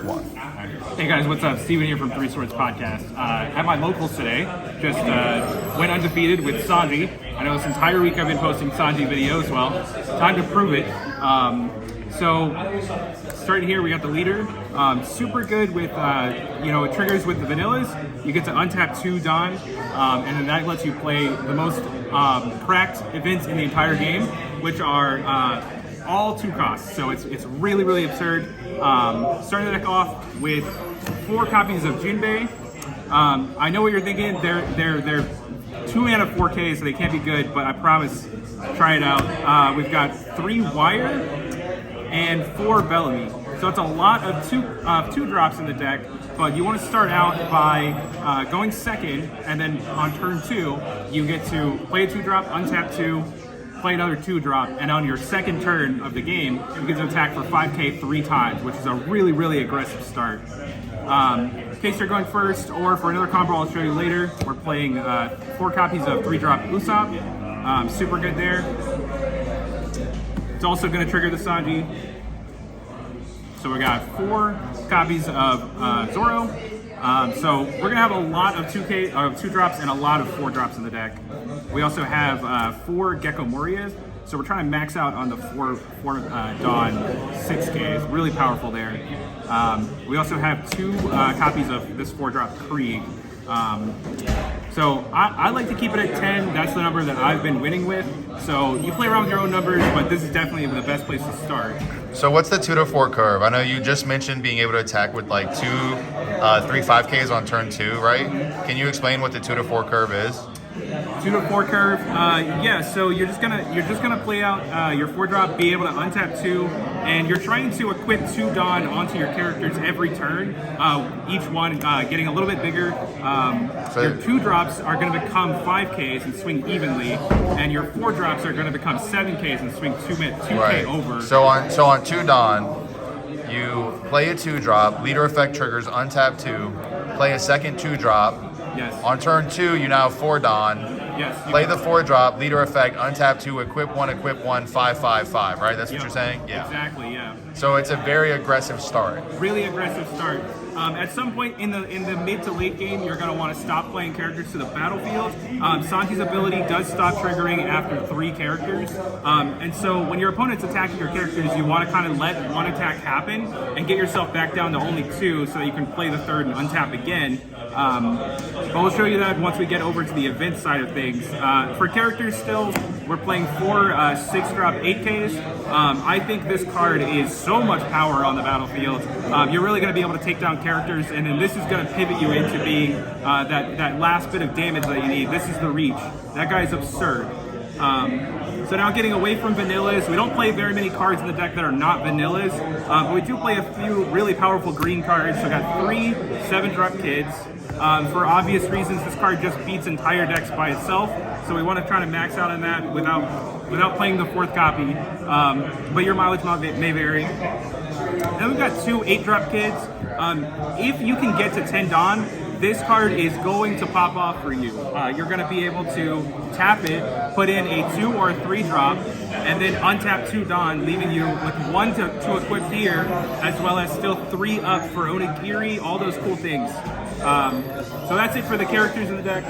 1. Hey guys, what's up? Steven here from Three Swords Podcast. At my locals today, just went undefeated with Sanji. I know this entire week I've been posting Sanji videos. Well, time to prove it. So starting here, we got the leader. Super good with it triggers with the vanillas. You get to untap 2 Dawn, and then that lets you play the most cracked events in the entire game, which are all 2 costs. So it's really, really absurd. Starting the deck off with 4 copies of Jinbei. I know what you're thinking. They're 2 mana 4K, so they can't be good, but I promise, try it out. We've got 3 Wire and 4 Bellamy. So it's a lot of 2 drops in the deck, but you want to start out by going second, and then on turn 2, you get to play a 2-drop, untap 2, play another 2-drop, and on your second turn of the game, you get to attack for 5k 3 times, which is a really, really aggressive start. In case you're going first, or for another combo I'll show you later, we're playing 4 copies of 3-drop Usopp. Super good there. It's also going to trigger the Sanji. So we got 4 copies of Zoro. So we're going to have a lot of 2 drops and a lot of 4 drops in the deck. We also have 4 Gecko Morias. So we're trying to max out on the 4 Dawn 6Ks. Really powerful there. We also have 2 copies of this 4-drop Krieg. So I like to keep it at 10. That's the number that I've been winning with. So you play around with your own numbers, but this is definitely the best place to start. So what's the 2 to 4 curve? I know you just mentioned being able to attack with like 3 5Ks on turn 2, right? Can you explain what the 2 to 4 curve is? 2 to 4 curve, yeah. So you're just gonna play out your 4-drop, be able to untap 2, and you're trying to equip 2 Dawn onto your characters every turn. Each one getting a little bit bigger. Your 2-drops are going to become 5Ks and swing evenly, and your 4-drops are going to become 7Ks and swing 2K right. over. So on 2 Dawn, you play a 2-drop, leader effect triggers, untap 2, play a second 2-drop. Yes. On turn 2, you now have 4 Dawn. Yes. Play the 4-drop, leader effect, untap 2, equip 1, 5/5/5, right? That's what you're saying? Yeah. Exactly, yeah. So it's a very aggressive start. Really aggressive start. At some point in the mid to late game, you're going to want to stop playing characters to the battlefield. Sanji's ability does stop triggering after 3 characters. And so when your opponent's attacking your characters, you want to kind of let 1 attack happen and get yourself back down to only 2 so that you can play the 3rd and untap again. But we'll show you that once we get over to the event side of things. For characters still, we're playing 4 6-drop 8Ks. I think this card is so much power on the battlefield. You're really going to be able to take down characters, and then this is going to pivot you into being that last bit of damage that you need. This is the reach. That guy's absurd. So now getting away from vanillas, we don't play very many cards in the deck that are not vanillas, but we do play a few really powerful green cards. So we got 3 7-drop kids. For obvious reasons, this card just beats entire decks by itself, so we want to try to max out on that without playing the 4th copy, but your mileage may vary. Then we've got 2 8-drop kids. If you can get to 10 Dawn, this card is going to pop off for you. You're going to be able to tap it, put in a 2 or 3-drop, and then untap 2 Dawn, leaving you with 1 to equip here, as well as still 3 up for Onigiri, all those cool things. So that's it for the characters in the deck.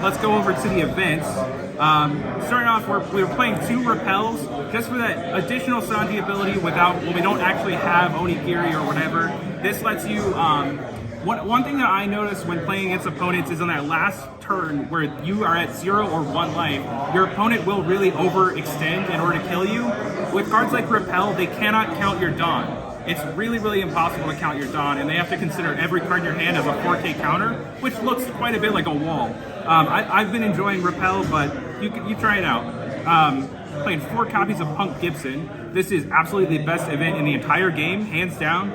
Let's go over to the events. Starting off, we're playing 2 repels, just for that additional Sanji ability when we don't actually have Onigiri or whatever. This lets you, one thing that I noticed when playing against opponents is on that last turn where you are at 0 or 1 life, your opponent will really overextend in order to kill you. With cards like Repel, they cannot count your Dawn. It's really, really impossible to count your Dawn, and they have to consider every card in your hand as a 4K counter, which looks quite a bit like a wall. I've been enjoying Repel, but you try it out. Playing 4 copies of Punk Gibson. This is absolutely the best event in the entire game, hands down.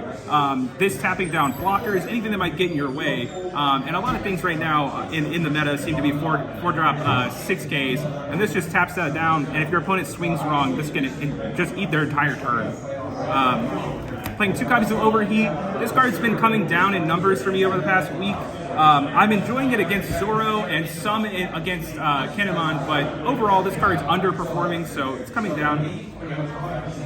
This tapping down blockers, anything that might get in your way. And a lot of things right now in the meta seem to be 4-drop 6Ks, and this just taps that down, and if your opponent swings wrong, this can just eat their entire turn. Playing 2 copies of Overheat. This card's been coming down in numbers for me over the past week. I'm enjoying it against Zoro and some against Kinemon, but overall this card is underperforming, so it's coming down.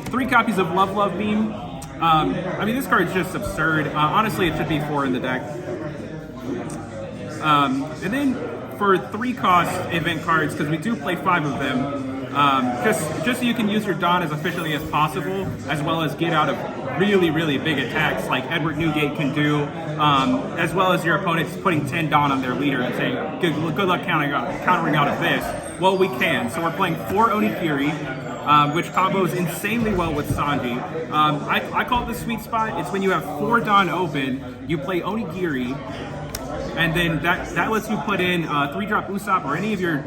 3 copies of Love Beam. I mean, this card's just absurd. Honestly, it should be 4 in the deck. And then for 3 cost event cards, because we do play 5 of them, just so you can use your Dawn as efficiently as possible, as well as get out of really, really big attacks like Edward Newgate can do, as well as your opponents putting 10 Dawn on their leader and saying, good luck countering out of this. Well, we can. So we're playing 4 Onigiri, which combos insanely well with Sanji. I call it the sweet spot. It's when you have 4 Dawn open, you play Onigiri, and then that lets you put in 3-drop Usopp or any of your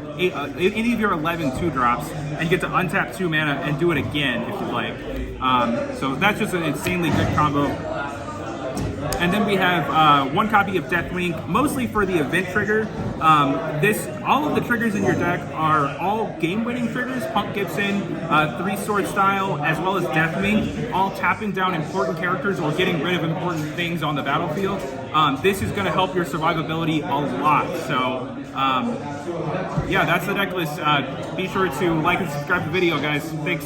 11 2-drops, and you get to untap 2 mana and do it again if you like. So that's just an insanely good combo. And then we have 1 copy of Deathwing, mostly for the event trigger. All of the triggers in your deck are all game-winning triggers. Punk Gibson, 3-sword style, as well as Deathwing, all tapping down important characters or getting rid of important things on the battlefield. This is going to help your survivability a lot. So, yeah, that's the deck list. Be sure to like and subscribe to the video, guys. Thanks.